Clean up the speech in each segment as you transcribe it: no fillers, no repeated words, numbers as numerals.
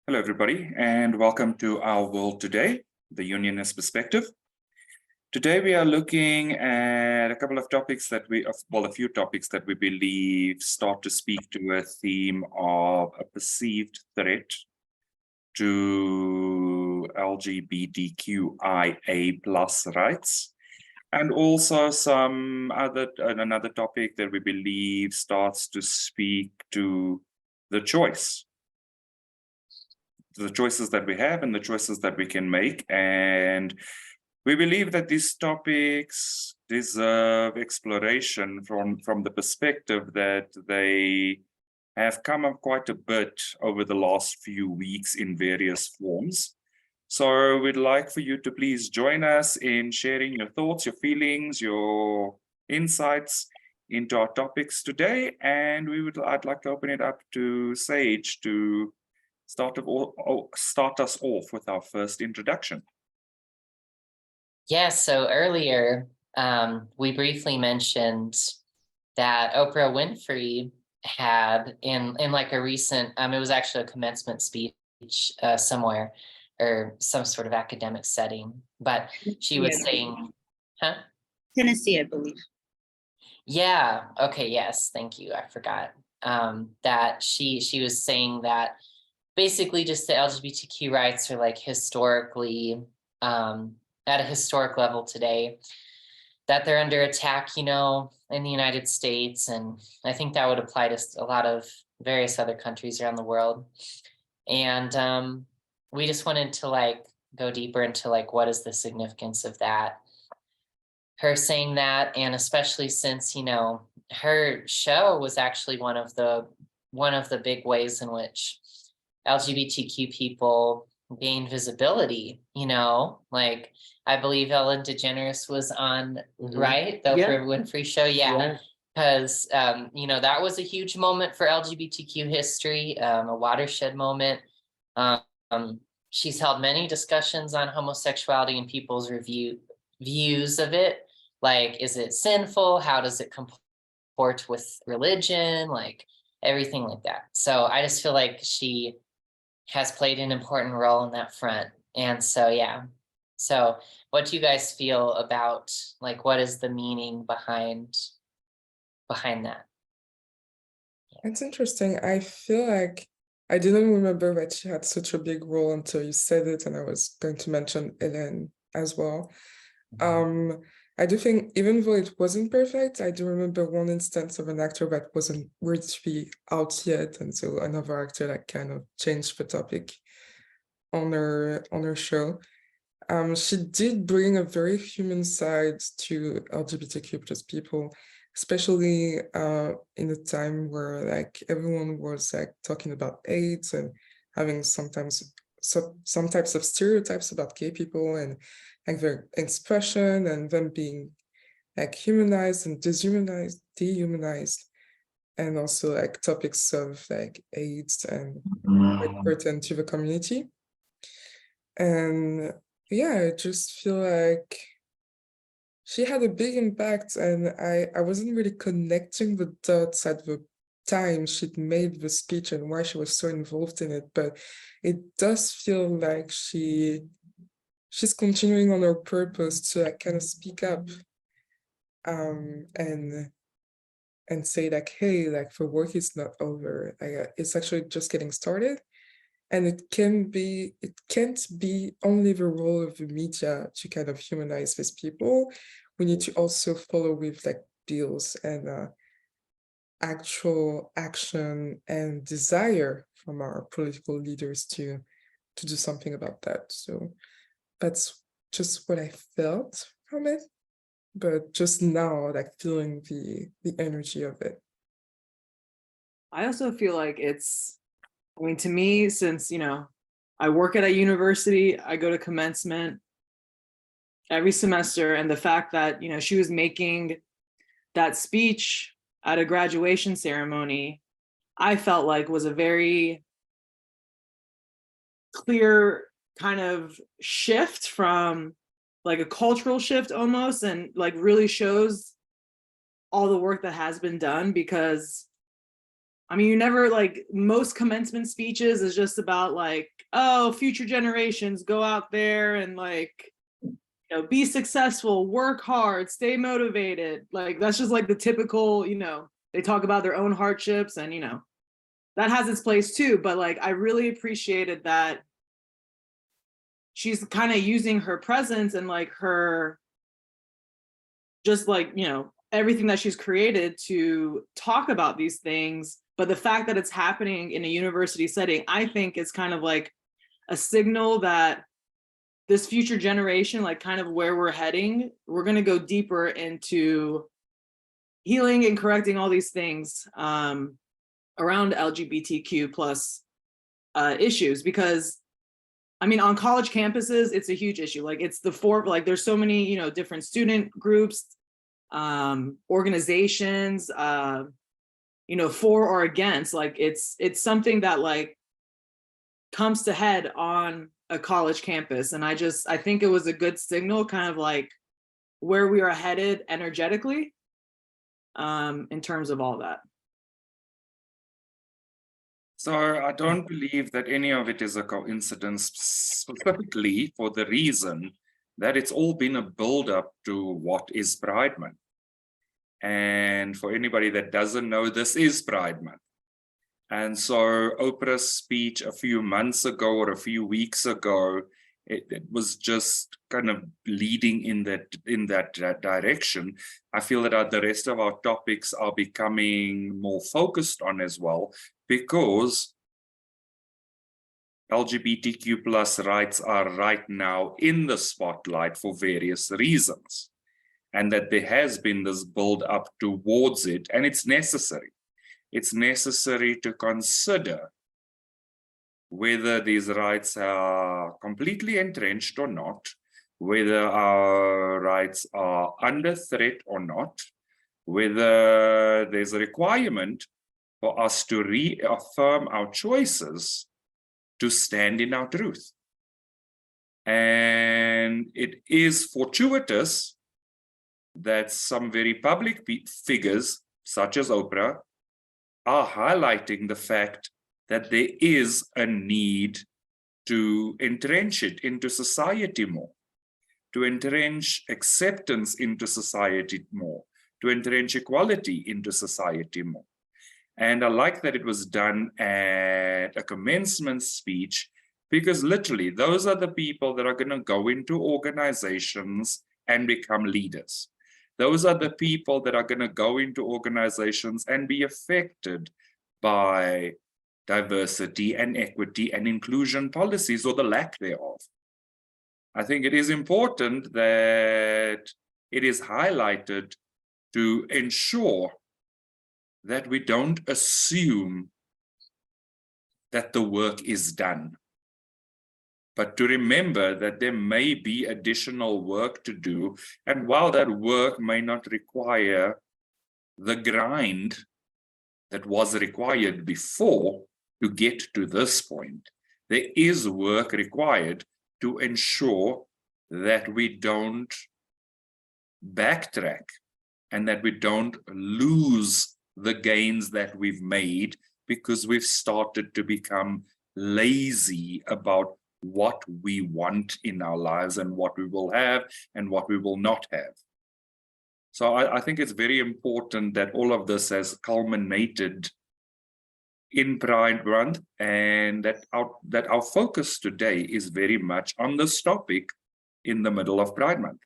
Hello, everybody, and welcome to our world today, the Unionist perspective. Today, we are looking at a couple of topics that a few topics that we believe start to speak to a theme of a perceived threat to LGBTQIA plus rights, and also another topic that we believe starts to speak to the choices that we have and the choices that we can make. And we believe that these topics deserve exploration from the perspective that they have come up quite a bit over the last few weeks in various forms. So we'd like for you to please join us in sharing your thoughts, your feelings, your insights into our topics today. And I'd like to open it up to Sage to start us off with our first introduction. Yeah, so earlier we briefly mentioned that Oprah Winfrey had in like a recent, it was actually a commencement speech somewhere or some sort of academic setting, but she was saying, huh? Tennessee, I believe. Yeah, okay, yes, thank you, I forgot. That she was saying that basically just the LGBTQ rights are like historically at a historic level today, that they're under attack, in the United States. And I think that would apply to a lot of various other countries around the world. And we just wanted to go deeper into what is the significance of that, her saying that, and especially since, her show was actually one of the big ways in which LGBTQ people gain visibility, I believe Ellen DeGeneres was on, right? The Oprah Winfrey show. Yeah. Because, that was a huge moment for LGBTQ history, a watershed moment. She's held many discussions on homosexuality and people's views of it. Like, is it sinful? How does it comport with religion? Everything like that. So I just feel like she has played an important role in that front. And so, yeah. So what do you guys feel about, what is the meaning behind that? It's interesting. I feel like I didn't remember that she had such a big role until you said it, and I was going to mention Ellen as well. I do think, even though it wasn't perfect, I do remember one instance of an actor that wasn't ready to be out yet, and so another actor that kind of changed the topic on her show. She did bring a very human side to LGBTQ plus people, especially in a time where everyone was talking about AIDS and having some types of stereotypes about gay people and their expression and them being humanized and dehumanized, and also topics of AIDS and pertain to the community. And yeah, I just feel like she had a big impact, and I wasn't really connecting the dots at the time she'd made the speech and why she was so involved in it, but it does feel like she's continuing on her purpose to kind of speak up and say hey, the work is not over. It's actually just getting started. And it can't be only the role of the media to kind of humanize these people. We need to also follow with bills and actual action and desire from our political leaders to do something about that. So that's just what I felt from it. But just now, feeling the energy of it. I also feel like to me, since, I work at a university, I go to Commencement every semester, and the fact that, she was making that speech at a graduation ceremony, I felt like was a very clear kind of shift from a cultural shift almost, and really shows all the work that has been done, because I mean, you never, like, most commencement speeches is just about like, oh, future generations, go out there and like, you know, be successful, work hard, stay motivated. Like, that's just like the typical, you know, they talk about their own hardships, and, you know, that has its place too. But like, I really appreciated that she's kind of using her presence and like her, just like, you know, everything that she's created to talk about these things. But the fact that it's happening in a university setting, I think is kind of like a signal that this future generation, like kind of where we're heading, we're going to go deeper into healing and correcting all these things around LGBTQ plus issues. Because I mean, on college campuses, it's a huge issue. Like, it's like, there's so many, you know, different student groups, organizations, you know, for or against. Like, it's something that like comes to head on a college campus. And I think it was a good signal, kind of like where we are headed energetically, in terms of all that. So I don't believe that any of it is a coincidence, specifically for the reason that it's all been a build-up to what is Pride Month. And for anybody that doesn't know, this is Pride Month. And so Oprah's speech a few months ago or a few weeks ago, it was just kind of leading in that direction. I feel that the rest of our topics are becoming more focused on as well, because LGBTQ plus rights are right now in the spotlight for various reasons, and that there has been this build up towards it, and it's necessary. It's necessary to consider whether these rights are completely entrenched or not, whether our rights are under threat or not, whether there's a requirement for us to reaffirm our choices to stand in our truth. And it is fortuitous that some very public figures, such as Oprah, are highlighting the fact that there is a need to entrench it into society more, to entrench acceptance into society more, to entrench equality into society more. And I like that it was done at a commencement speech, because literally those are the people that are going to go into organizations and become leaders. Those are the people that are going to go into organizations and be affected by diversity and equity and inclusion policies, or the lack thereof. I think it is important that it is highlighted to ensure that we don't assume that the work is done, but to remember that there may be additional work to do. And while that work may not require the grind that was required before to get to this point, there is work required to ensure that we don't backtrack and that we don't lose the gains that we've made because we've started to become lazy about what we want in our lives and what we will have and what we will not have. So I think it's very important that all of this has culminated in Pride Month, and that our focus today is very much on this topic in the middle of Pride Month.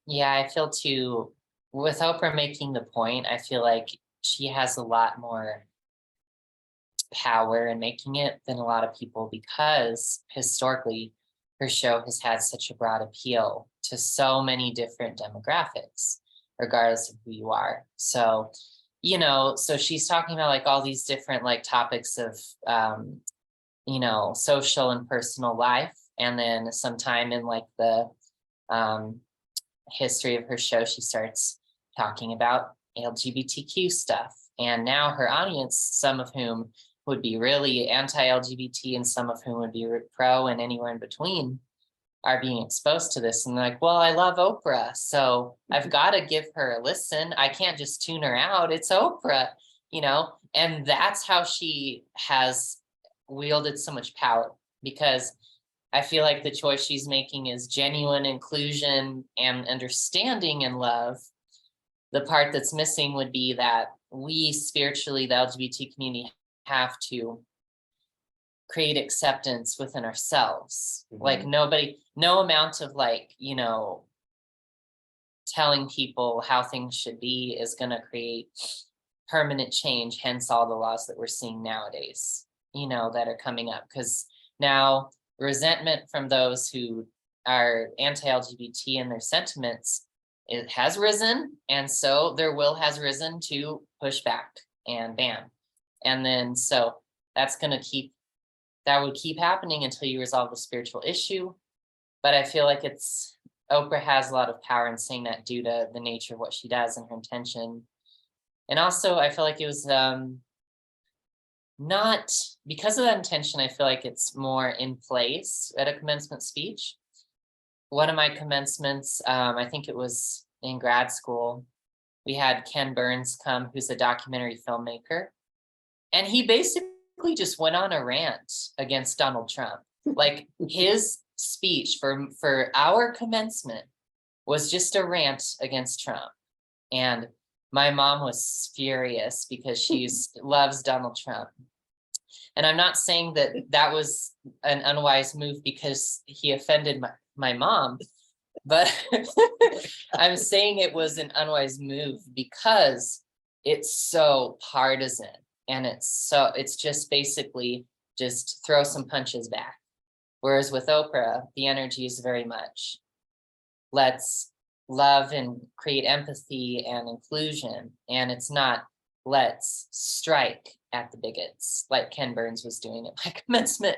Yeah, I feel too, with Oprah making the point, I feel like she has a lot more power in making it than a lot of people, because historically her show has had such a broad appeal to so many different demographics, regardless of who you are. So, you know, so she's talking about like all these different like topics of, you know, social and personal life. And then sometime in like the history of her show, she starts talking about LGBTQ stuff. And now her audience, some of whom would be really anti-LGBT and some of whom would be pro and anywhere in between, are being exposed to this and like, well, I love Oprah, so I've got to give her a listen. I can't just tune her out. It's Oprah, you know, and that's how she has wielded so much power, because I feel like the choice she's making is genuine inclusion and understanding and love. The part that's missing would be that we spiritually, the LGBT community, have to create acceptance within ourselves. Like no amount of like, you know, telling people how things should be is going to create permanent change, hence all the laws that we're seeing nowadays, you know, that are coming up. Because now resentment from those who are anti-LGBT and their sentiments, it has risen, and so their will has risen to push back and ban. And then so that's going to keep, that would keep happening until you resolve the spiritual issue. But I feel like it's, Oprah has a lot of power in saying that due to the nature of what she does and her intention. And also I feel like it was not because of that intention. I feel like it's more in place at a commencement speech. One of my commencements, I think it was in grad school, we had Ken Burns come, who's a documentary filmmaker, and he basically just went on a rant against Donald Trump. Like his speech for our commencement was just a rant against Trump. And my mom was furious because she loves Donald Trump. And I'm not saying that that was an unwise move because he offended my mom, but I'm saying it was an unwise move because it's so partisan, and it's just basically just throw some punches back. Whereas with Oprah, the energy is very much, let's love and create empathy and inclusion. And it's not, let's strike at the bigots like Ken Burns was doing at my commencement.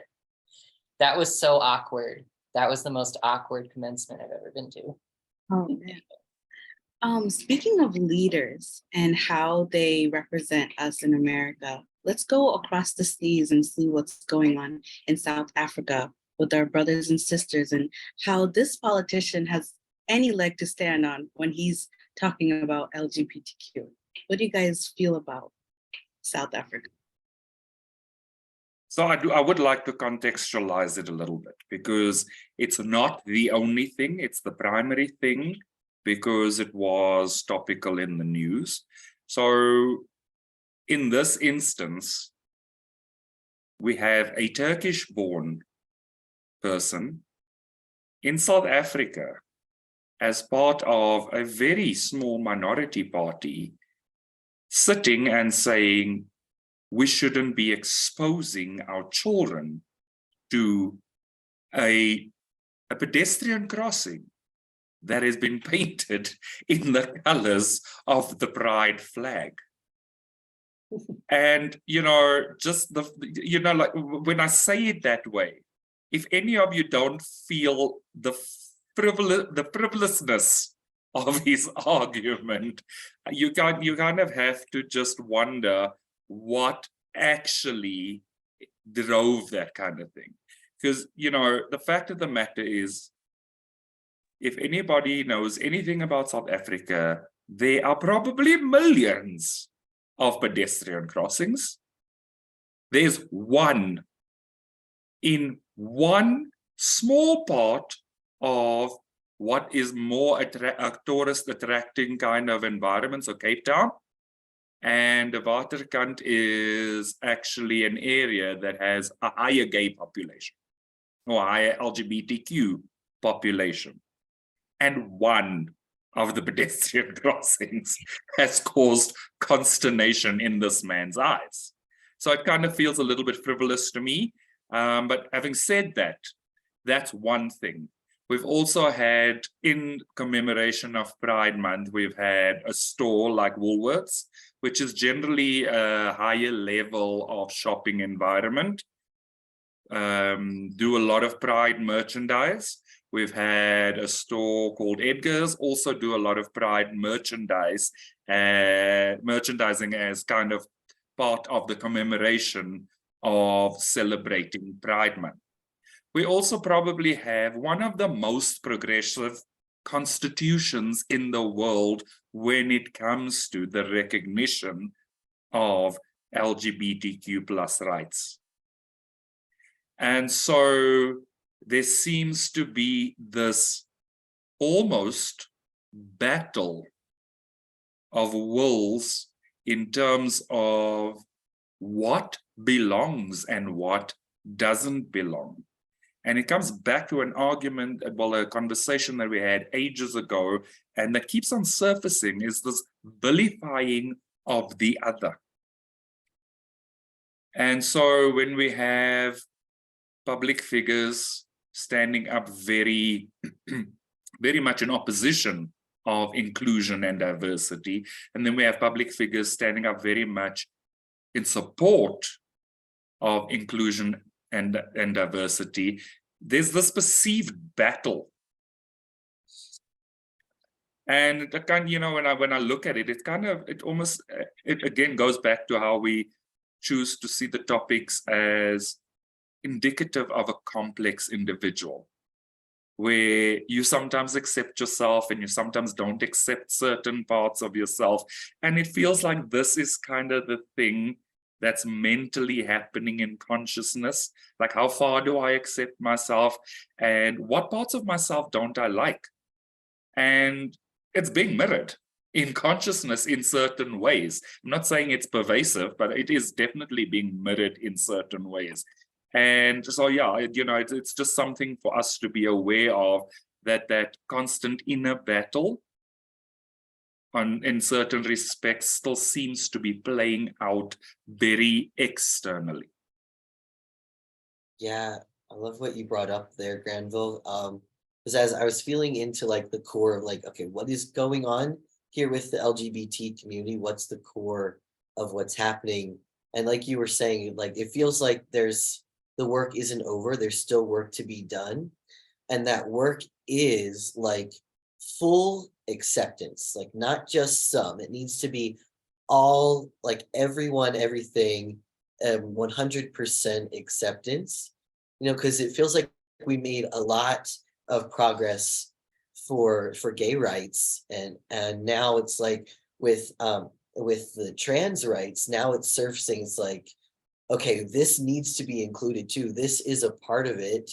That was so awkward. That was the most awkward commencement I've ever been to. Oh, man. Speaking of leaders and how they represent us in America, let's go across the seas and see what's going on in South Africa with our brothers and sisters, and how this politician has any leg to stand on when he's talking about LGBTQ. What do you guys feel about South Africa? So I would like to contextualize it a little bit, because it's not the only thing, it's the primary thing, because it was topical in the news. So in this instance, we have a Turkish-born person in South Africa as part of a very small minority party sitting and saying, we shouldn't be exposing our children to a pedestrian crossing that has been painted in the colors of the pride flag. And, you know, just the, you know, like when I say it that way, if any of you don't feel the frivolousness of his argument, you kind of have to just wonder what actually drove that kind of thing. Because, you know, the fact of the matter is, if anybody knows anything about South Africa, there are probably millions of pedestrian crossings. There's one in one small part of what is more a tourist attracting kind of environment, so Cape Town. And the Waterkant is actually an area that has a higher gay population or higher LGBTQ population. And one of the pedestrian crossings has caused consternation in this man's eyes. So it kind of feels a little bit frivolous to me. But having said that, that's one thing. We've also had, in commemoration of Pride Month, we've had a store like Woolworths, which is generally a higher level of shopping environment, do a lot of Pride merchandise. We've had a store called Edgar's, also do a lot of Pride merchandise, merchandising as kind of part of the commemoration of celebrating Pride Month. we also probably have one of the most progressive constitutions in the world when it comes to the recognition of LGBTQ plus rights. And so there seems to be this almost battle of wills in terms of what belongs and what doesn't belong. And it comes back to an argument, well, a conversation that we had ages ago, and that keeps on surfacing, is this vilifying of the other. And so when we have public figures standing up very, very much in opposition of inclusion and diversity, and then we have public figures standing up very much in support of inclusion and diversity, there's this perceived battle. And it kind, you know, when I look at it, it almost again goes back to how we choose to see the topics as indicative of a complex individual, where you sometimes accept yourself and you sometimes don't accept certain parts of yourself. And it feels like this is kind of the thing that's mentally happening in consciousness. Like, how far do I accept myself and what parts of myself don't I like? And it's being mirrored in consciousness in certain ways. I'm not saying it's pervasive, but it is definitely being mirrored in certain ways. And so, yeah, you know, it's just something for us to be aware of, that constant inner battle in certain respects still seems to be playing out very externally. Yeah, I love what you brought up there, Granville. Because as I was feeling into like the core of like, okay, what is going on here with the LGBT community? What's the core of what's happening? And like you were saying, like it feels like the work isn't over. There's still work to be done. And that work is like full acceptance, like not just some. It needs to be all, like everyone, everything, 100% acceptance, you know, because it feels like we made a lot of progress for gay rights, and now it's like with the trans rights, now it's surfacing. It's like, okay, this needs to be included too. This is a part of it,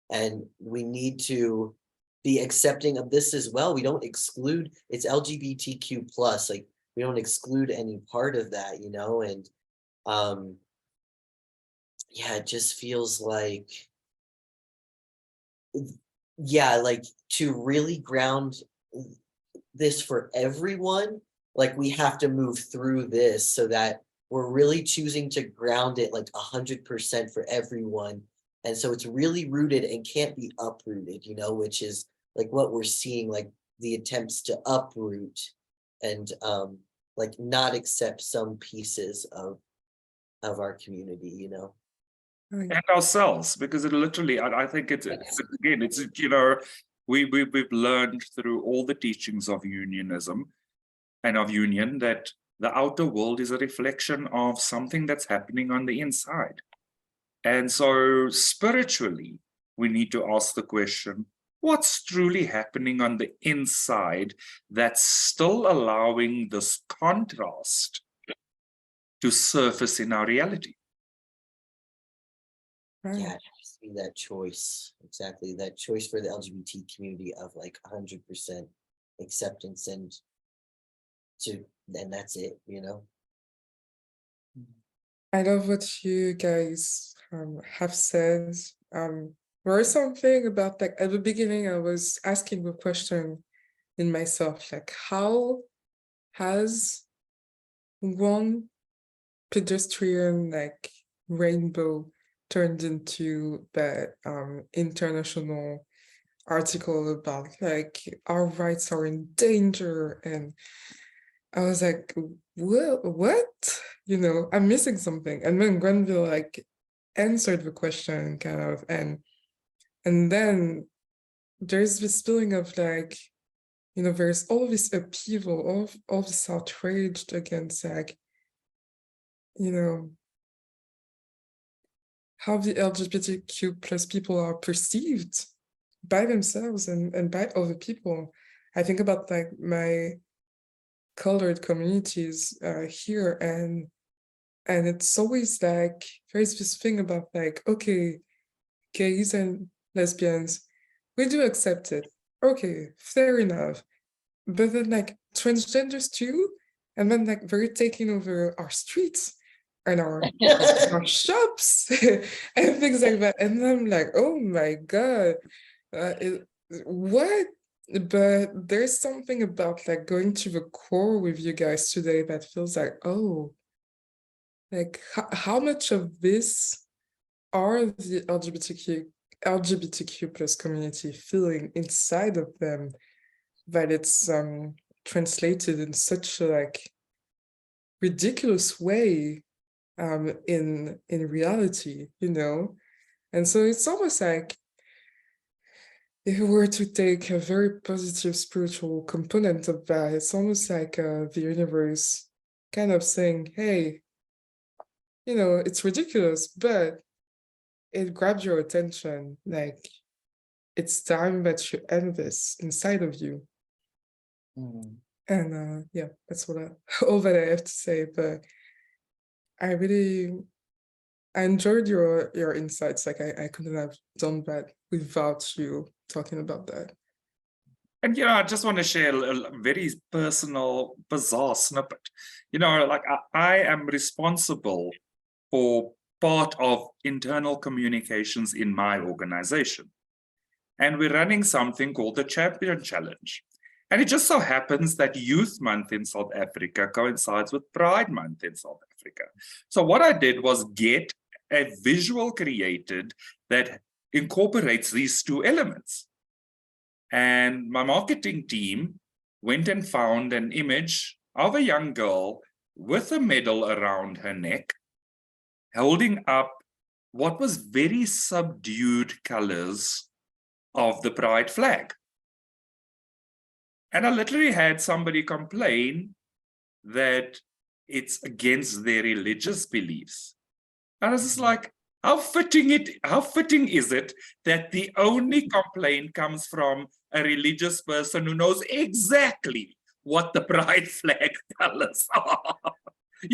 and we need to be accepting of this as well. We don't exclude, it's LGBTQ plus, like we don't exclude any part of that, you know. And yeah, it just feels like, yeah, like to really ground this for everyone, like we have to move through this so that we're really choosing to ground it like 100% for everyone. And so it's really rooted and can't be uprooted, you know, which is like what we're seeing, like the attempts to uproot and like not accept some pieces of our community, you know. And ourselves, because it literally, I think it's again, it's, you know, we've learned through all the teachings of unionism and of union that the outer world is a reflection of something that's happening on the inside. And so spiritually, we need to ask the question, what's truly happening on the inside that's still allowing this contrast to surface in our reality? Yeah, it has to be that choice, exactly, that choice for the LGBT community of like 100% acceptance, and that's it, you know. I love what you guys have said. There was something about, like, at the beginning, I was asking a question in myself, like, how has one pedestrian like rainbow turned into that international article about like our rights are in danger? And I was like, what? You know, I'm missing something. And then Grenville like answered the question kind of, and then there's this feeling of like, you know, there's all this upheaval, all this outrage against like, you know, how the LGBTQ plus people are perceived by themselves and by other people. I think about like my colored communities here, and it's always like there's this thing about like, okay, gays and lesbians, we do accept it. Okay, fair enough. But then like transgenders too, and then like they're taking over our streets and our shops and things like that. And I'm like, oh my God, what? But there's something about like going to the core with you guys today that feels like, oh, like how much of this are the LGBTQ plus community feeling inside of them, that it's translated in such a like ridiculous way in reality, you know? And so it's almost like if we were to take a very positive spiritual component of that, it's almost like the universe kind of saying, hey, you know, it's ridiculous, but it grabs your attention. Like, it's time that you end this inside of you. Mm. And yeah, that's what all that I have to say. But I enjoyed your insights. Like I couldn't have done that without you talking about that. And, I just want to share a very personal, bizarre snippet. Like I am responsible for part of internal communications in my organization. And we're running something called the Champion Challenge. And it just so happens that Youth Month in South Africa coincides with Pride Month in South Africa. So what I did was get a visual created that incorporates these two elements. And my marketing team went and found an image of a young girl with a medal around her neck, holding up what was very subdued colors of the pride flag. And I literally had somebody complain that it's against their religious beliefs. And I was just like, how fitting is it that the only complaint comes from a religious person who knows exactly what the pride flag colors are?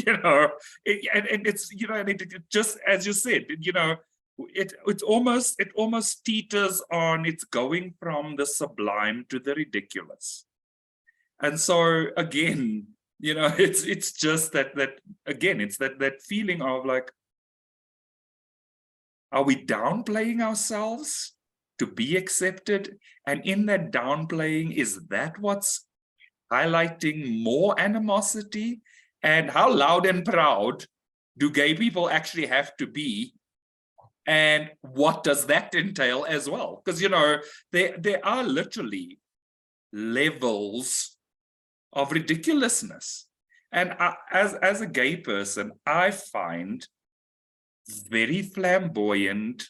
And it's, and it just, as you said, it almost teeters on, it's going from the sublime to the ridiculous. And so again, it's just that again, it's that feeling of like, are we downplaying ourselves to be accepted? And in that downplaying, is that what's highlighting more animosity? And how loud and proud do gay people actually have to be? And what does that entail as well? Because, there are literally levels of ridiculousness. And as a gay person, I find very flamboyant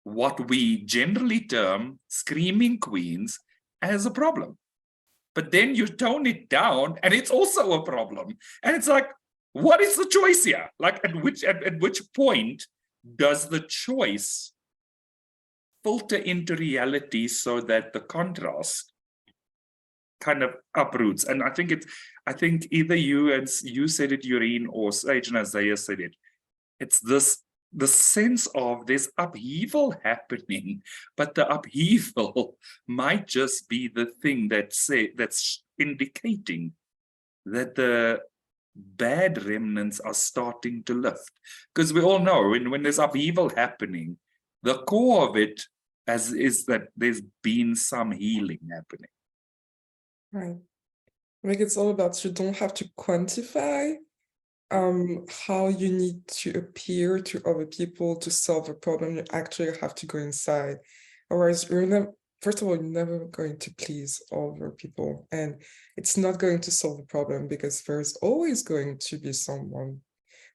what we generally term screaming queens as a problem. But then you tone it down and it's also a problem. And it's like, what is the choice here? Like at which point does the choice filter into reality so that the contrast kind of uproots? And I think either you said it, Eurine, or Sage and Isaiah said it. It's the sense of there's upheaval happening, but the upheaval might just be the thing that's indicating that the bad remnants are starting to lift. Because we all know when there's upheaval happening, the core of it is that there's been some healing happening. Right. I think it's all about, you don't have to quantify how you need to appear to other people to solve a problem. You actually have to go inside. Otherwise, first of all, you're never going to please all other people, and it's not going to solve the problem, because there's always going to be someone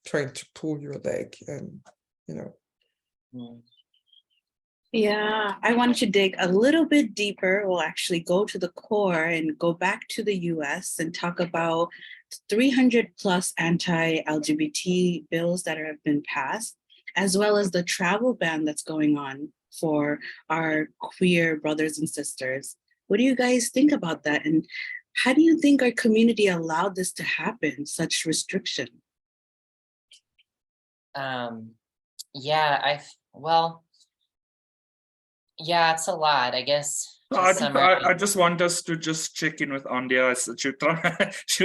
trying to pull your leg, and Yeah, I wanted to dig a little bit deeper. We'll actually go to the core and go back to the US and talk about 300 plus anti-LGBT bills that have been passed. as well as the travel ban that's going on for our queer brothers and sisters. What do you guys think about that? And how do you think our community allowed this to happen, such restriction? Yeah, yeah, it's a lot, I guess. So to I summarize- just want us to just check in with Andia. She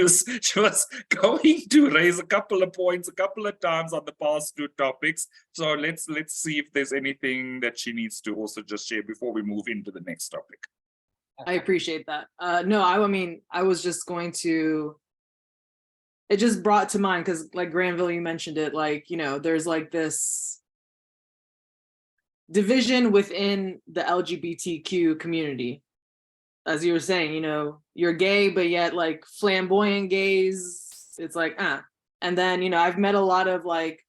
was going to raise a couple of points a couple of times on the past two topics. So let's see if there's anything that she needs to also just share before we move into the next topic. I appreciate that. No, I mean, I was just going to, it just brought to mind, because like Granville, you mentioned it, like, you know, there's like this division within the LGBTQ community. As you were saying, you know, you're gay, but yet like flamboyant gays, it's like, And then, you know, I've met a lot of like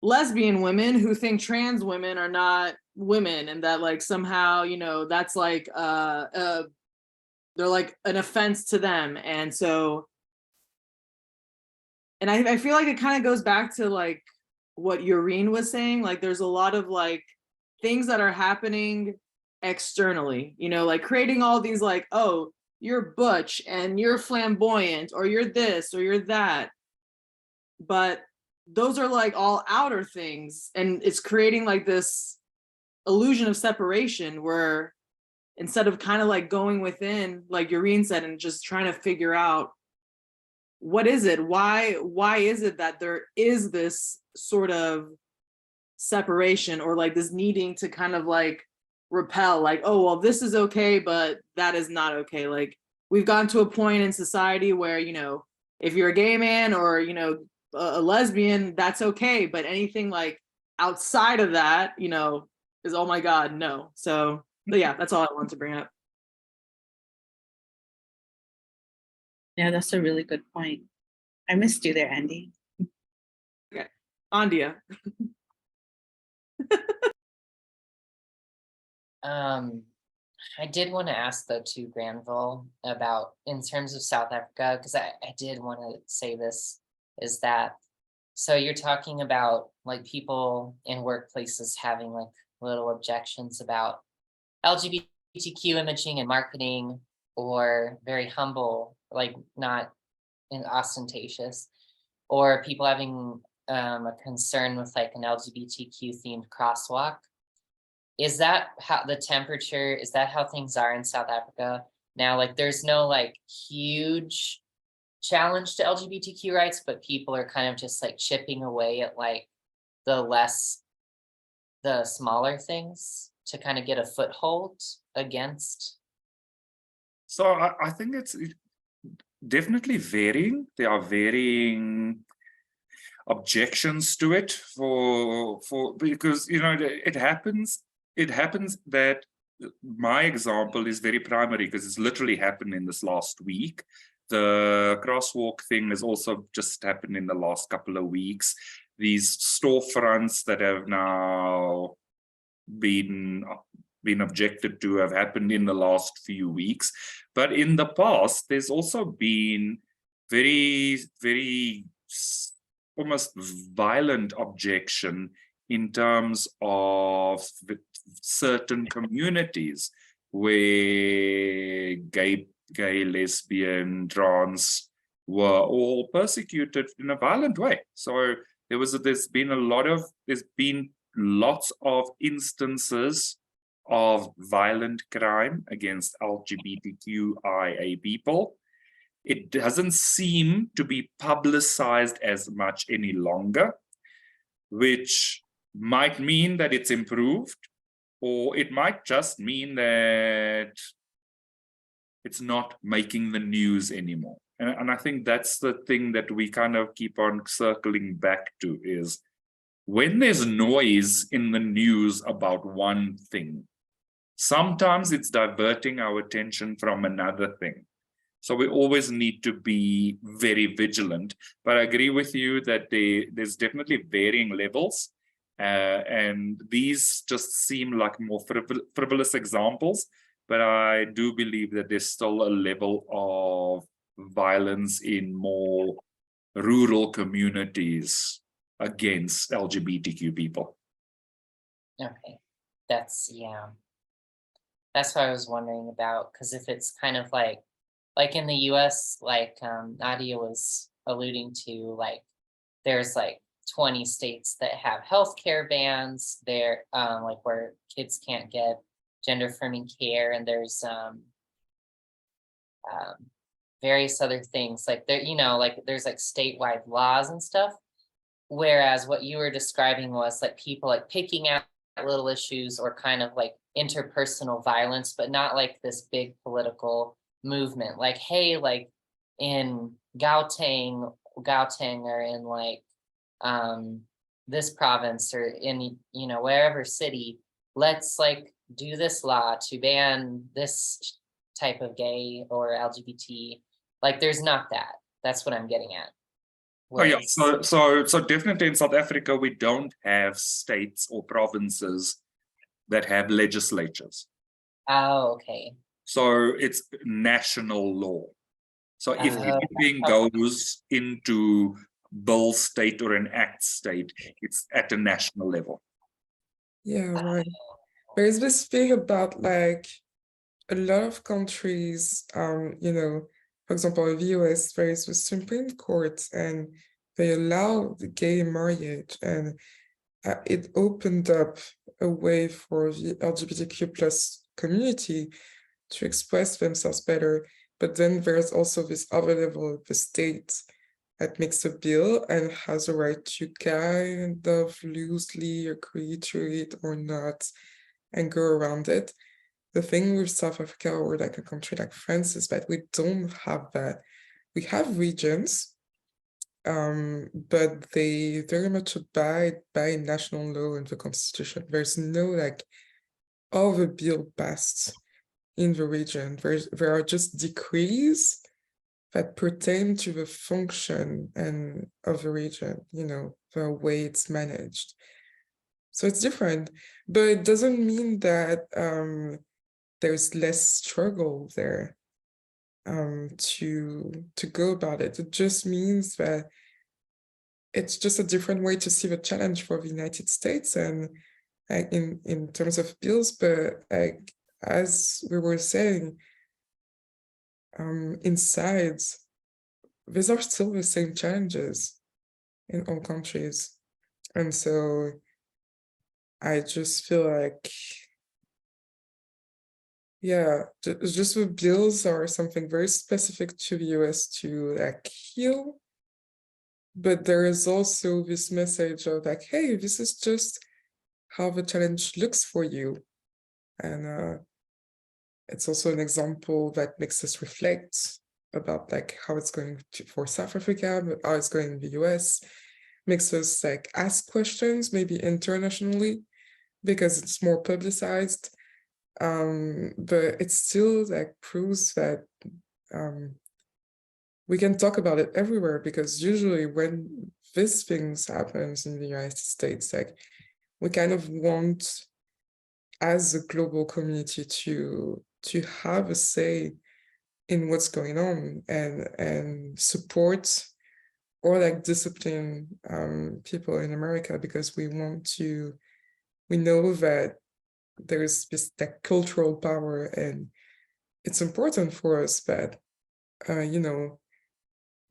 lesbian women who think trans women are not women, and that like somehow, you know, that's like they're like an offense to them. And so, and I feel like it kind of goes back to like what Yoreen was saying, like there's a lot of like things that are happening externally, you know, like creating all these like, oh, you're butch and you're flamboyant, or you're this or you're that, but those are like all outer things, and it's creating like this illusion of separation where instead of kind of like going within, like Yoreen said, and just trying to figure out what is it, why is it that there is this sort of separation, or like this needing to kind of like repel, like, oh, well, this is okay, but that is not okay. Like we've gotten to a point in society where, you know, if you're a gay man or, you know, a lesbian, that's okay, but anything like outside of that, you know, is, oh my God, no. So, but yeah, that's all I wanted to bring up. Yeah, that's a really good point. I missed you there, Andy. Okay, Andia. I did want to ask though to Granville about, in terms of South Africa, because I did want to say this, is that, so you're talking about like people in workplaces having like little objections about LGBTQ imaging and marketing, or very humble, like not ostentatious, or people having a concern with like an LGBTQ themed crosswalk. Is that how the temperature, is that how things are in South Africa now? Like there's no like huge challenge to LGBTQ rights, but people are kind of just like chipping away at like the smaller things to kind of get a foothold against. So I think it's definitely varying. There are varying objections to it because, you know, it happens that my example is very primary because it's literally happened in this last week. The crosswalk thing has also just happened in the last couple of weeks. These storefronts that have now been objected to have happened in the last few weeks. But in the past, there's also been very, very almost violent objection in terms of certain communities where gay, lesbian, trans were all persecuted in a violent way. So there's been lots of instances of violent crime against LGBTQIA people. It doesn't seem to be publicized as much any longer, which might mean that it's improved, or it might just mean that it's not making the news anymore. And I think that's the thing that we kind of keep on circling back to, is when there's noise in the news about one thing, sometimes it's diverting our attention from another thing. So we always need to be very vigilant. But I agree with you that there's definitely varying levels. And these just seem like more frivolous examples. But I do believe that there's still a level of violence in more rural communities against LGBTQ people. Okay, that's, yeah. That's what I was wondering about, because if it's kind of like in the US, like Nadia was alluding to, like there's like 20 states that have healthcare bans there, like where kids can't get gender affirming care, and there's various other things like there, like there's like statewide laws and stuff. Whereas what you were describing was like people like picking out little issues or kind of like interpersonal violence, but not like this big political movement. Like, hey, like in Gauteng or in like this province or in wherever city, let's like do this law to ban this type of gay or LGBT. Like there's not that. That's what I'm getting at. Oh yeah, Whereas- so definitely in South Africa we don't have states or provinces that have legislatures. Oh, okay. So it's national law. So if Oh, anything goes into bill state or an act state, it's at a national level. Yeah, right. There's this thing about like a lot of countries, for example, in the US, there is the Supreme Court and they allow the gay marriage, and it opened up a way for the LGBTQ plus community to express themselves better. But then there's also this other level of the state that makes a bill and has a right to kind of loosely agree to it or not and go around it. The thing with South Africa or like a country like France is that we don't have that. We have regions, but they very much abide by national law and the constitution. There's no like other bill passed in the region. There are just decrees that pertain to the function and of the region, the way it's managed. So it's different, but it doesn't mean that there's less struggle there to go about it. It just means that it's just a different way to see the challenge for the United States and in terms of bills. But like as we were saying, inside, these are still the same challenges in all countries. And so I just feel like, yeah, just the bills are something very specific to the US to like heal. But there is also this message of like, hey, this is just how the challenge looks for you. And it's also an example that makes us reflect about like how it's going for South Africa, but how it's going in the US, makes us like ask questions, maybe internationally, because it's more publicized. But it still like proves that we can talk about it everywhere, because usually when these things happens in the United States, like we kind of want as a global community to have a say in what's going on and support or like discipline people in America, because we know that there's this like cultural power, and it's important for us that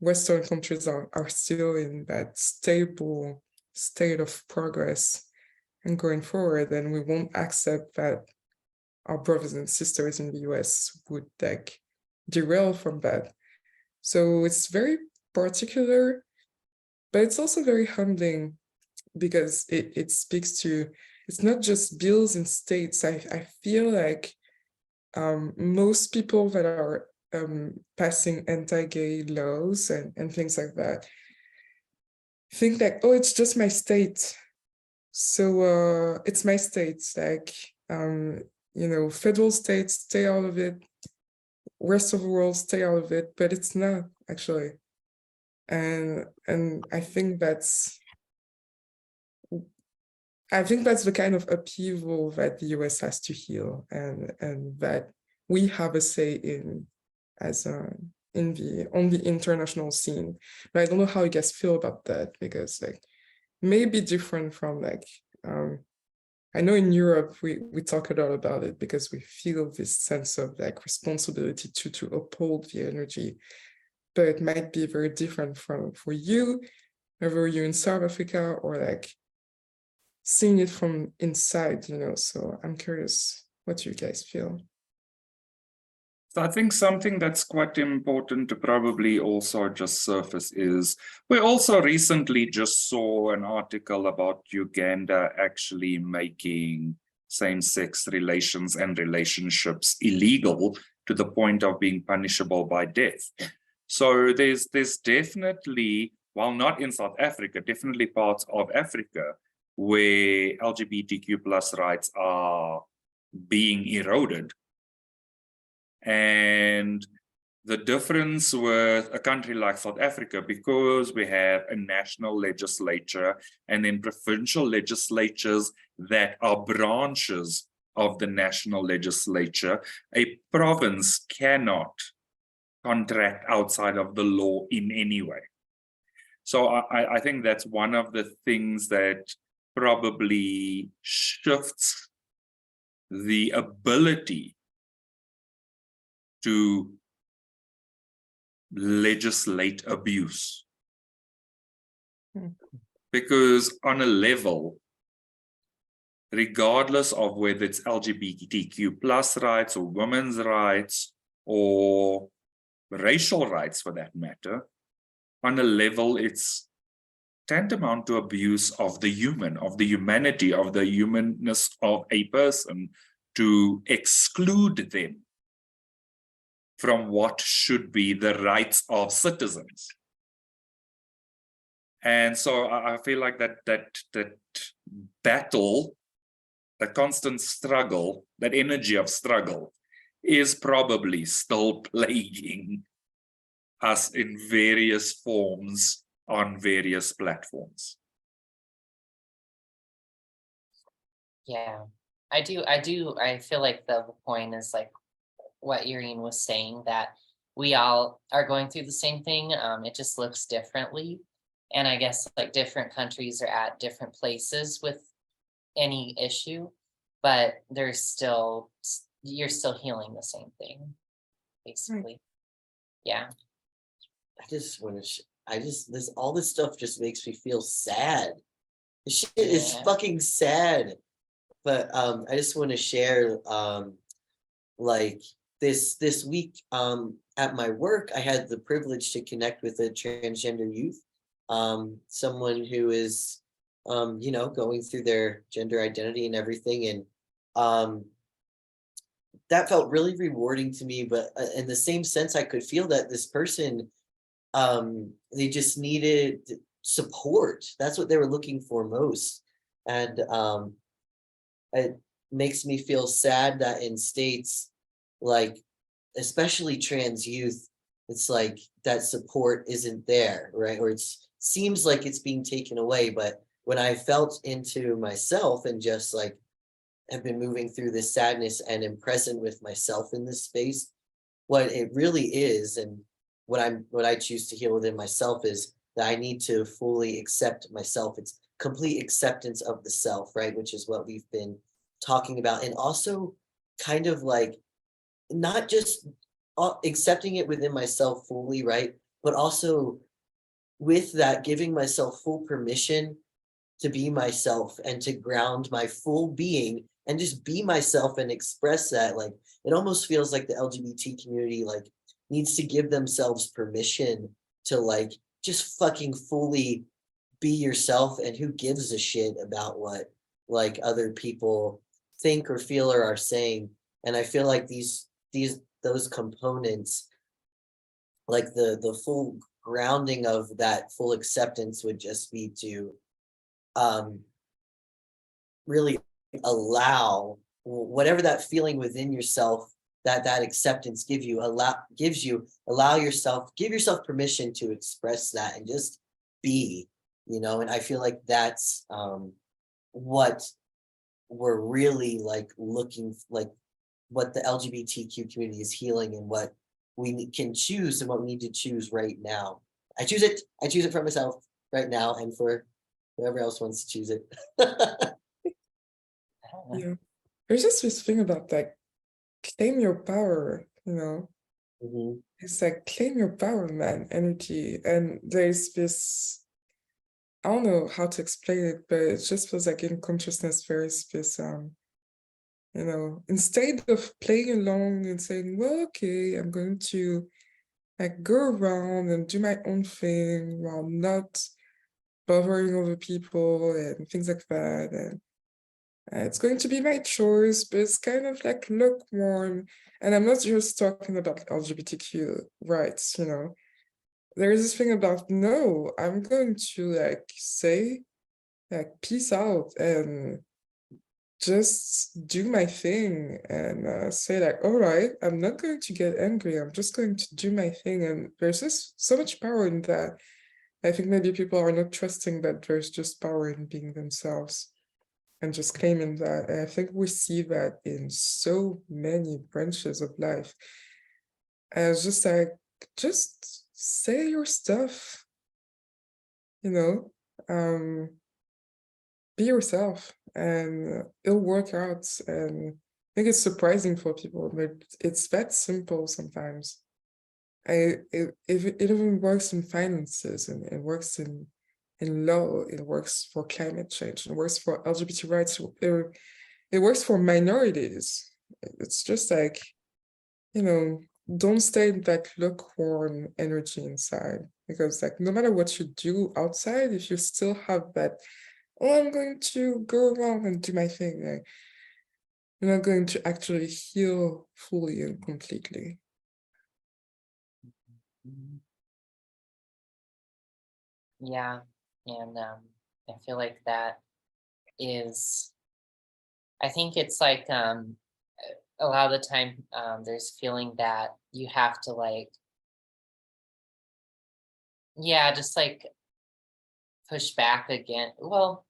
Western countries are still in that stable state of progress and going forward, and we won't accept that our brothers and sisters in the US would like derail from that. So it's very particular, but it's also very humbling, because it speaks to, it's not just bills in states. I feel like most people that are passing anti-gay laws and things like that think like, oh, it's just my state. So it's my state, like, federal states, stay out of it. Rest of the world, stay out of it, but it's not actually. And I think that's the kind of upheaval that the US has to heal, and that we have a say in as on the international scene. But I don't know how you guys feel about that, because like may be different from like, I know in Europe, we talk a lot about it because we feel this sense of like responsibility to uphold the energy, but it might be very different for you, whether you're in South Africa or like seeing it from inside, you know, so I'm curious what you guys feel. So I think something that's quite important to probably also just surface is, we also recently just saw an article about Uganda actually making same-sex relations and relationships illegal to the point of being punishable by death. So there's definitely, while not in South Africa, definitely parts of Africa where LGBTQ plus rights are being eroded. And the difference with a country like South Africa, because we have a national legislature and then provincial legislatures that are branches of the national legislature, a province cannot contract outside of the law in any way. So I think that's one of the things that probably shifts the ability to legislate abuse. Because on a level, regardless of whether it's LGBTQ plus rights or women's rights or racial rights for that matter, on a level it's tantamount to abuse of the human, of the humanity, of the humanness of a person, to exclude them from what should be the rights of citizens. And so I feel like that battle, the constant struggle, that energy of struggle is probably still plaguing us in various forms on various platforms. Yeah, I feel like the point is like what Irene was saying, that we all are going through the same thing. It just looks differently. And I guess like different countries are at different places with any issue, but you're still healing the same thing, basically. Yeah. I just want to, all this stuff just makes me feel sad. This shit is fucking sad. But I just want to share, like this week at my work, I had the privilege to connect with a transgender youth, someone who is, you know, going through their gender identity and everything. And that felt really rewarding to me. But in the same sense, I could feel that this person, they just needed support. That's what they were looking for most. And it makes me feel sad that in states like, especially trans youth, it's like that support isn't there, right? Or it seems like it's being taken away. But when I felt into myself and just like have been moving through this sadness and am present with myself in this space, what it really is, and what I choose to heal within myself, is that I need to fully accept myself. It's complete acceptance of the self, right? Which is what we've been talking about. And also kind of like not just accepting it within myself fully, right? But also with that, giving myself full permission to be myself and to ground my full being and just be myself and express that. Like, it almost feels like the LGBT community like needs to give themselves permission to like just fucking fully be yourself, and who gives a shit about what like other people think or feel or are saying. And I feel like those components, like the full grounding of that full acceptance, would just be to really allow whatever that feeling within yourself, that acceptance give yourself permission to express that and just be, you know. And I feel like that's what we're really like looking, like what the LGBTQ community is healing, and what we can choose and what we need to choose right now. I choose it for myself right now, and for Whoever else wants to choose it. I don't know. Yeah. There's just this thing about like claim your power, you know. Mhm. It's like claim your power, man, energy. And there's this, I don't know how to explain it, but it just feels like in consciousness there's this you know, instead of playing along and saying, well, okay, I'm going to like go around and do my own thing while not bothering other people and things like that. And it's going to be my choice, but it's kind of like lukewarm. And I'm not just talking about LGBTQ rights, you know. There is this thing about, no, I'm going to like say, like, peace out and just do my thing and say like, all right, I'm not going to get angry. I'm just going to do my thing. And there's just so much power in that. I think maybe people are not trusting that there's just power in being themselves and just claiming that. And I think we see that in so many branches of life. And it's just like, just say your stuff, you know, be yourself and it'll work out. And I think it's surprising for people, but it's that simple sometimes. It even works in finances and it works in law, it works for climate change, it works for LGBT rights, it works for minorities. It's just like, you know, don't stay in that lukewarm energy inside, because like no matter what you do outside, if you still have that, oh, I'm going to go around and do my thing, like, you're not going to actually heal fully and completely. Yeah, and I feel like that is, I think it's like a lot of the time there's feeling that you have to like, yeah, just like push back again. Well,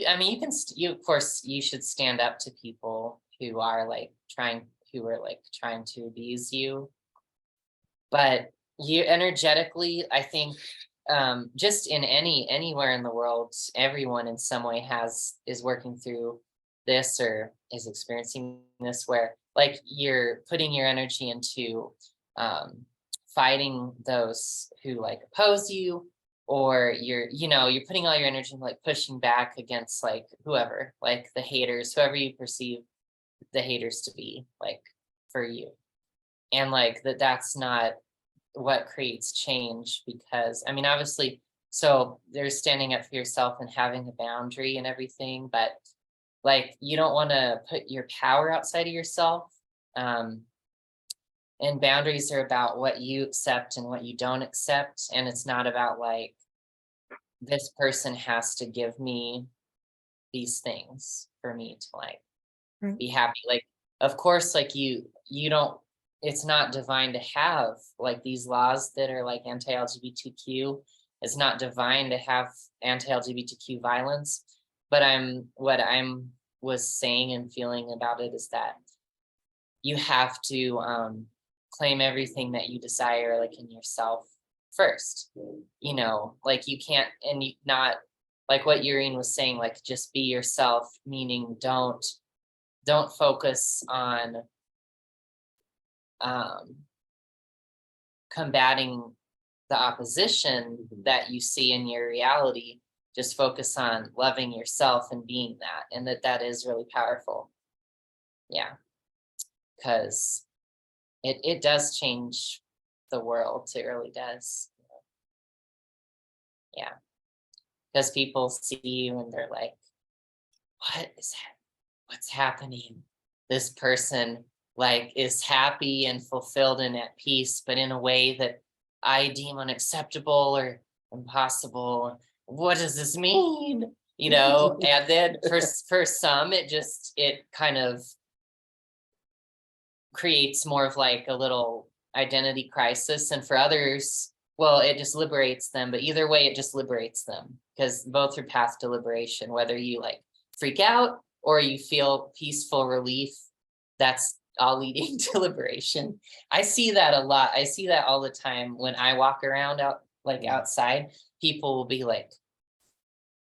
I mean, you can, you, of course, you should stand up to people who are like who are like trying to abuse you. But you energetically, I think, just in anywhere in the world, everyone in some way is working through this or is experiencing this, where like you're putting your energy into fighting those who like oppose you, or you're putting all your energy into like pushing back against like whoever, like the haters, whoever you perceive the haters to be like for you. And like that's not what creates change, because I mean, obviously, so there's standing up for yourself and having a boundary and everything, but like you don't want to put your power outside of yourself. And boundaries are about what you accept and what you don't accept, and it's not about like this person has to give me these things for me to like be happy. Like, of course, like you don't, it's not divine to have like these laws that are like anti-LGBTQ. It's not divine to have anti-LGBTQ violence. But what I'm was saying and feeling about it is that you have to claim everything that you desire like in yourself first. You know, like you can't, and you not like what Urine was saying, like just be yourself, meaning don't focus on combating the opposition that you see in your reality. Just focus on loving yourself and being that, and that is really powerful. Yeah, because it does change the world. It really does. Yeah, because people see you and they're like, what is that? What's happening? This person like is happy and fulfilled and at peace, but in a way that I deem unacceptable or impossible. What does this mean? You know, and then for some, it kind of creates more of like a little identity crisis. And for others, well, it just liberates them. But either way, it just liberates them, because both are path to liberation, whether you like freak out or you feel peaceful relief, that's all leading to liberation. I see that a lot. I see that all the time when I walk around outside. People will be like,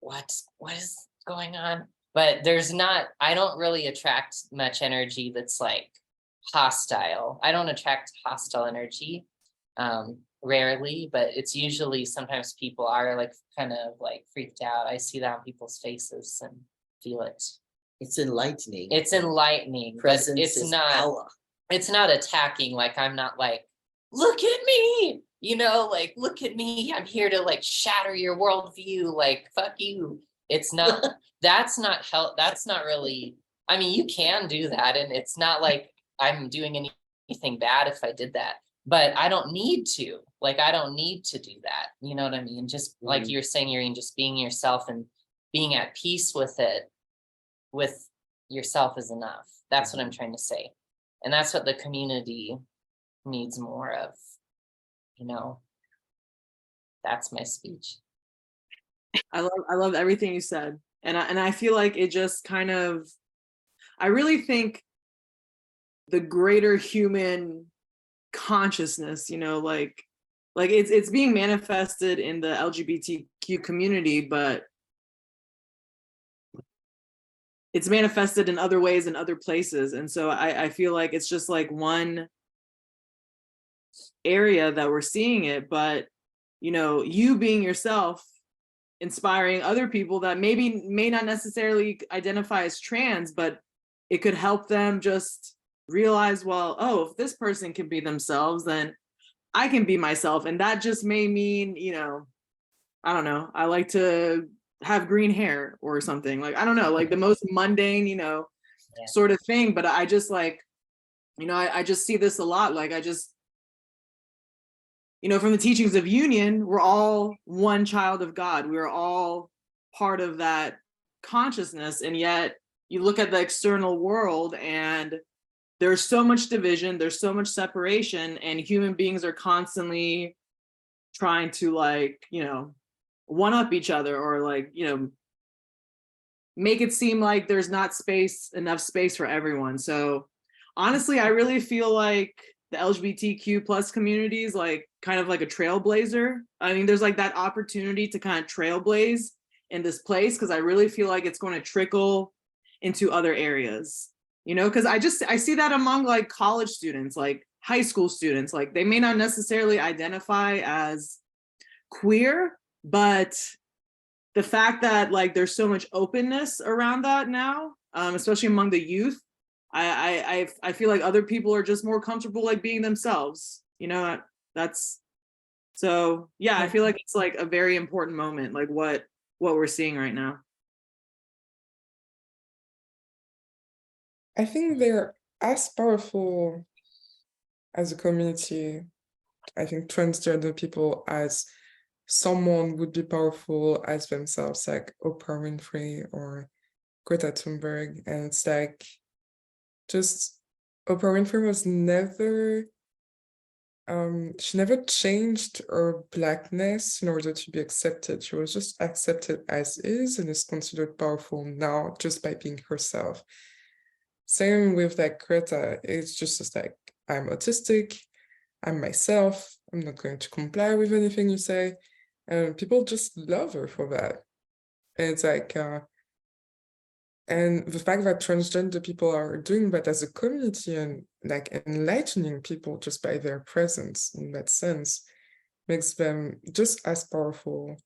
what is going on? But there's not, I don't really attract much energy that's like hostile. I don't attract hostile energy, rarely, but it's usually sometimes people are like kind of like freaked out. I see that on people's faces and feel it. It's enlightening. It's enlightening, but Presence it's is not, power. it's not attacking. Like I'm not like, look at me, you know, like, look at me. I'm here to like shatter your worldview. Like, fuck you. It's not, that's not help. That's not really, I mean, you can do that. And it's not like I'm doing anything bad if I did that, but I don't need to. Like, I don't need to do that. You know what I mean? Just like you're saying, Irene, just being yourself and being at peace with it, with yourself is enough. That's what I'm trying to say. And that's what the community needs more of, you know. That's my speech. I love everything you said. And I feel like it just kind of, I really think the greater human consciousness, you know, like it's being manifested in the LGBTQ community, but it's manifested in other ways in other places. And so I feel like it's just like one area that we're seeing it, but you know, you being yourself, inspiring other people that may not necessarily identify as trans, but it could help them just realize, well, oh, if this person can be themselves, then I can be myself. And that just may mean, you know, I don't know, I like to have green hair or something, like, I don't know, like the most mundane, you know, sort of thing. But I just like, you know, I just see this a lot. Like, I just, you know, from the teachings of union, we're all one child of God. We're all part of that consciousness. And yet you look at the external world and there's so much division, there's so much separation, and human beings are constantly trying to, like, you know, one up each other, or like, you know, make it seem like there's not enough space for everyone. So honestly, I really feel like the LGBTQ plus community is like kind of like a trailblazer. I mean, there's like that opportunity to kind of trailblaze in this place, because I really feel like it's going to trickle into other areas, you know, because I see that among like college students, like high school students, like they may not necessarily identify as queer, but the fact that like there's so much openness around that now, especially among the youth, I feel like other people are just more comfortable like being themselves, you know. That's so, yeah, I feel like it's like a very important moment, like what we're seeing right now. I think they're as powerful as a community. I think transgender people as someone would be powerful as themselves, like Oprah Winfrey or Greta Thunberg. And it's like, just Oprah Winfrey was never, she never changed her blackness in order to be accepted. She was just accepted as is and is considered powerful now just by being herself. Same with like Greta, it's just like, I'm autistic, I'm myself, I'm not going to comply with anything you say. And people just love her for that. And it's like, and the fact that transgender people are doing that as a community and like enlightening people just by their presence in that sense makes them just as powerful.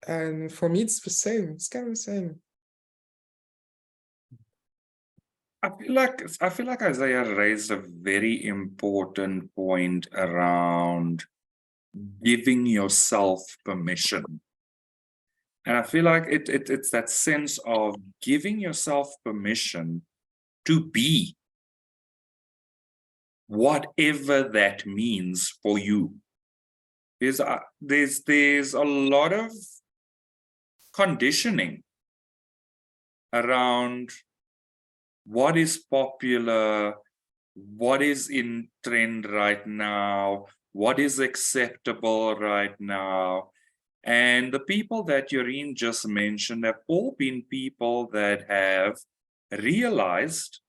And for me, it's the same. It's kind of the same. I feel like Isaiah raised a very important point around giving yourself permission. And I feel like it's that sense of giving yourself permission to be whatever that means for you. There's a lot of conditioning around what is popular, what is in trend right now, what is acceptable right now. And the people that Yoreen just mentioned have all been people that have realized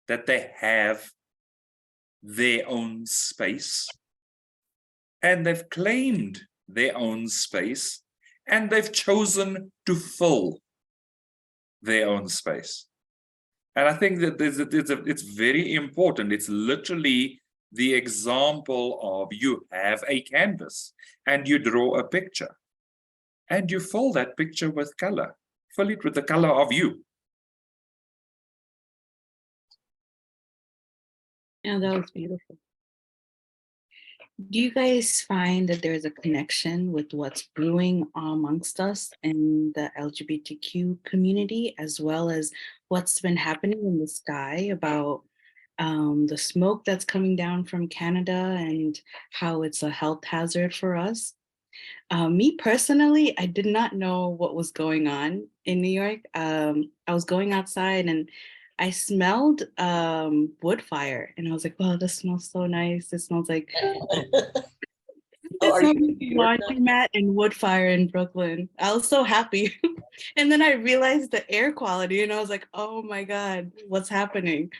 that they have their own space, and they've claimed their own space, and they've chosen to fill their own space. And I think that it's very important. It's literally the example of you have a canvas and you draw a picture and you fill that picture with color. Fill it with the color of you. Yeah, that was beautiful. Do you guys find that there's a connection with what's brewing amongst us in the LGBTQ community, as well as what's been happening in the sky about the smoke that's coming down from Canada and how it's a health hazard for us? Me personally, I did not know what was going on in New York. I was going outside and I smelled wood fire, and I was like, "Wow, this smells so nice. It smells like Oh, are you in like New York now? laundromat and wood fire in Brooklyn." I was so happy, and then I realized the air quality, and I was like, "Oh my God, what's happening?"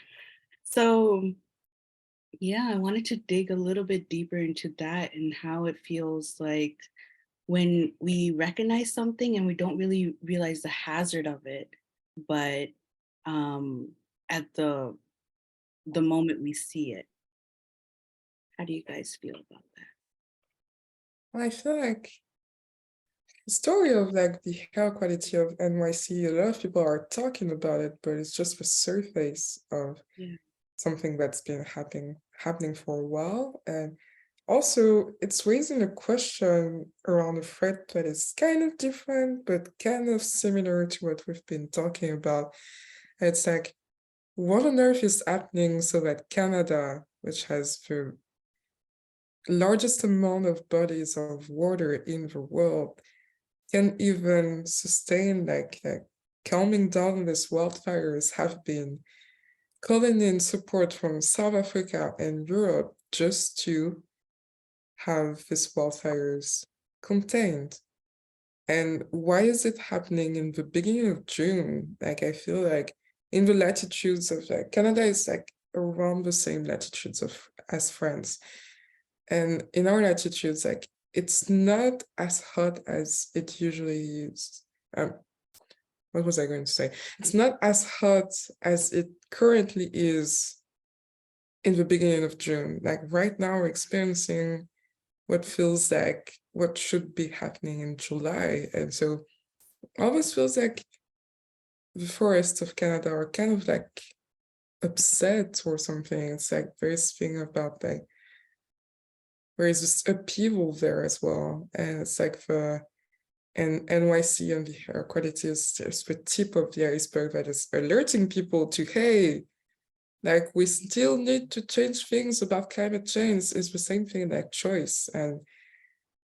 So yeah, I wanted to dig a little bit deeper into that and how it feels like when we recognize something and we don't really realize the hazard of it, but at the moment we see it. How do you guys feel about that? I feel like the story of like the air quality of NYC, a lot of people are talking about it, but it's just the surface of Yeah. something that's been happening for a while. And also it's raising a question around a threat that is kind of different, but kind of similar to what we've been talking about. It's like, what on earth is happening so that Canada, which has the largest amount of bodies of water in the world, can even sustain like calming down these wildfires, have been calling in support from South Africa and Europe just to have these wildfires contained. And why is it happening in the beginning of June? Like, I feel like in the latitudes of like Canada is like around the same latitudes as France. And in our latitudes, like it's not as hot as it usually is. What was I going to say? It's not as hot as it currently is in the beginning of June. Like right now, we're experiencing what feels like what should be happening in July. And so almost feels like the forests of Canada are kind of like upset or something. It's like there's thing about like there is this upheaval there as well. And it's like and NYC and the air quality is just the tip of the iceberg that is alerting people to, hey, like we still need to change things about climate change. It's the same thing like choice. And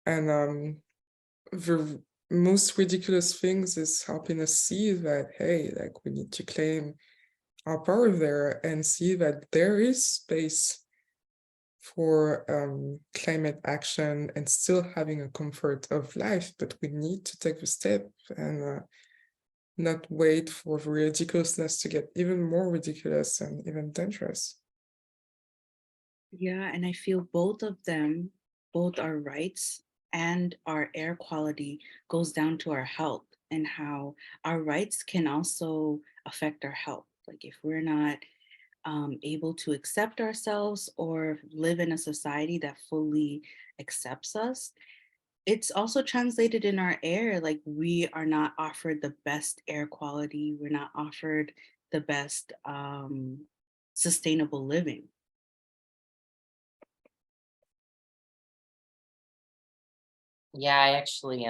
the most ridiculous things is helping us see that, hey, like we need to claim our power there and see that there is space for climate action and still having a comfort of life, but we need to take the step and not wait for the ridiculousness to get even more ridiculous and even dangerous. Yeah, and I feel both of them, both our rights and our air quality goes down to our health, and how our rights can also affect our health. Like if we're not able to accept ourselves or live in a society that fully accepts us, it's also translated in our air. Like we are not offered the best air quality, we're not offered the best sustainable living. Yeah, I actually,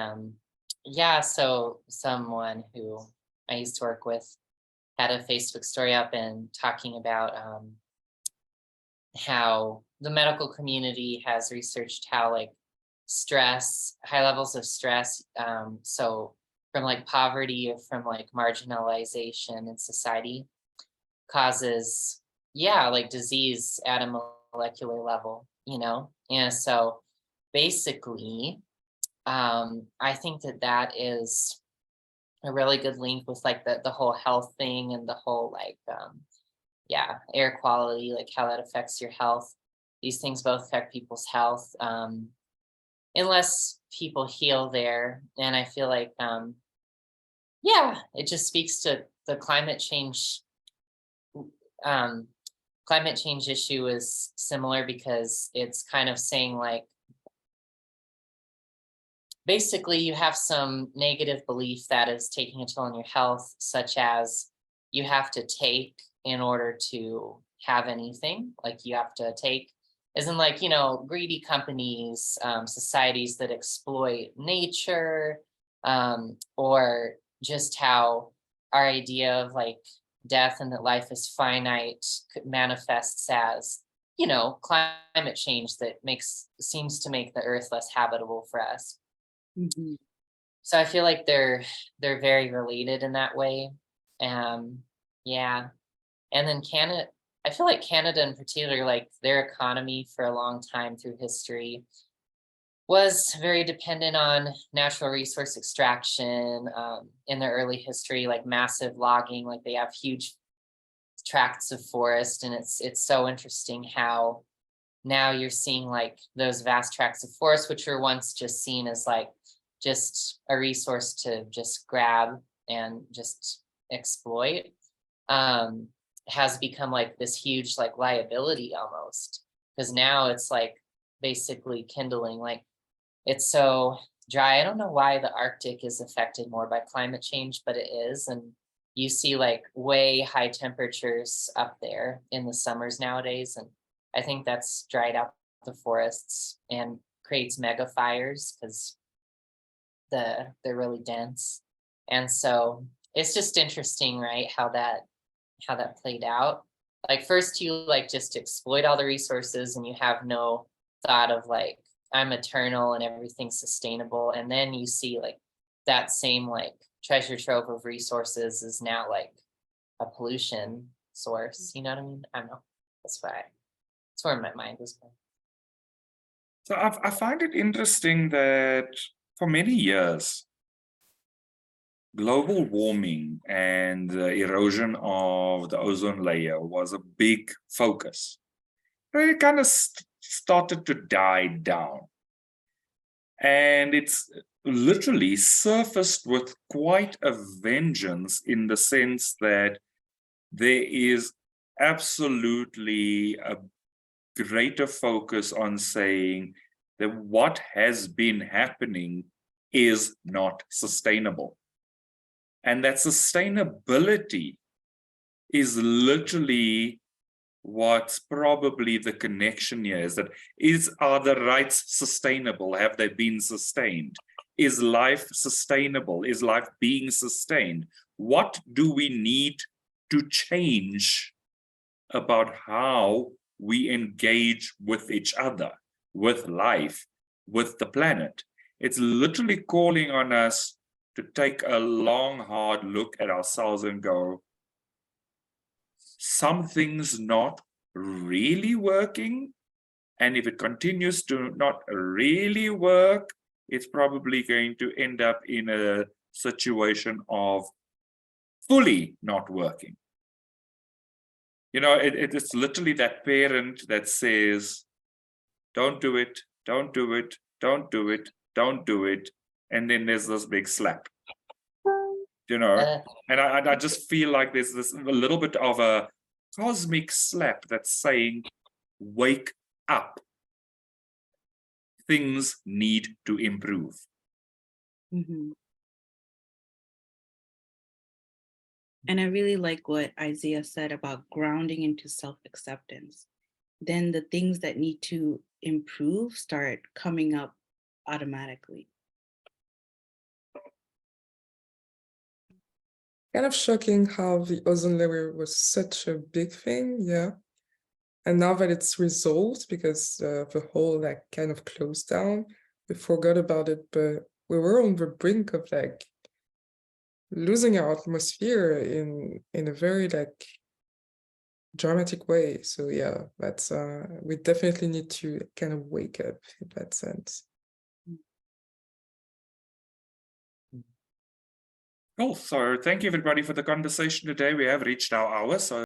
yeah, so someone who I used to work with had a Facebook story up and talking about how the medical community has researched how like stress, high levels of stress, so from like poverty or from like marginalization in society causes, yeah, like disease at a molecular level, you know? And so basically, I think that that is a really good link with like the whole health thing and the whole like yeah, air quality, like how that affects your health. These things both affect people's health. unless people heal there. And I feel like, yeah, it just speaks to the climate change. Climate change issue is similar because it's kind of saying like, basically you have some negative belief that is taking a toll on your health, such as you have to take in order to have anything, like you have to take, isn't like, you know, greedy companies, societies that exploit nature, or just how our idea of like death and that life is finite manifests as, you know, climate change that seems to make the earth less habitable for us. Mhm. So I feel like they're very related in that way. Yeah. And then Canada, I feel like Canada in particular, like their economy for a long time through history was very dependent on natural resource extraction. In their early history, like massive logging, like they have huge tracts of forest, and it's so interesting how now you're seeing like those vast tracts of forest, which were once just seen as like just a resource to just grab and just exploit, has become like this huge like liability almost, because now it's like basically kindling, like it's so dry. I don't know why the Arctic is affected more by climate change, but it is. And you see like way high temperatures up there in the summers nowadays. And I think that's dried out the forests and creates mega fires because they're really dense. And so it's just interesting, right? How that played out. Like first you like just exploit all the resources and you have no thought of like, I'm eternal and everything's sustainable. And then you see like that same like treasure trove of resources is now like a pollution source. You know what I mean? I don't know. That's where my mind was going. So I find it interesting that for many years, global warming and the erosion of the ozone layer was a big focus. It kind of started to die down. And it's literally surfaced with quite a vengeance in the sense that there is absolutely a greater focus on saying that what has been happening is not sustainable. And that sustainability is literally what's probably the connection here, is that are the rights sustainable? Have they been sustained? Is life sustainable? Is life being sustained? What do we need to change about how we engage with each other, with life, with the planet? It's literally calling on us to take a long, hard look at ourselves and go, something's not really working. And if it continues to not really work, it's probably going to end up in a situation of fully not working. You know, it's literally that parent that says, don't do it, don't do it, don't do it, don't do it. And then there's this big slap, you know, and I just feel like there's this a little bit of a cosmic slap that's saying, wake up. Things need to improve. Mhm. And I really like what Isaiah said about grounding into self-acceptance. Then the things that need to improve start coming up automatically. Kind of shocking how the ozone layer was such a big thing, yeah. And now that it's resolved because the whole like kind of closed down, we forgot about it, but we were on the brink of like losing our atmosphere in a very like dramatic way. So yeah, that's we definitely need to kind of wake up in that sense. Cool. So thank you everybody for the conversation today. We have reached our hour. So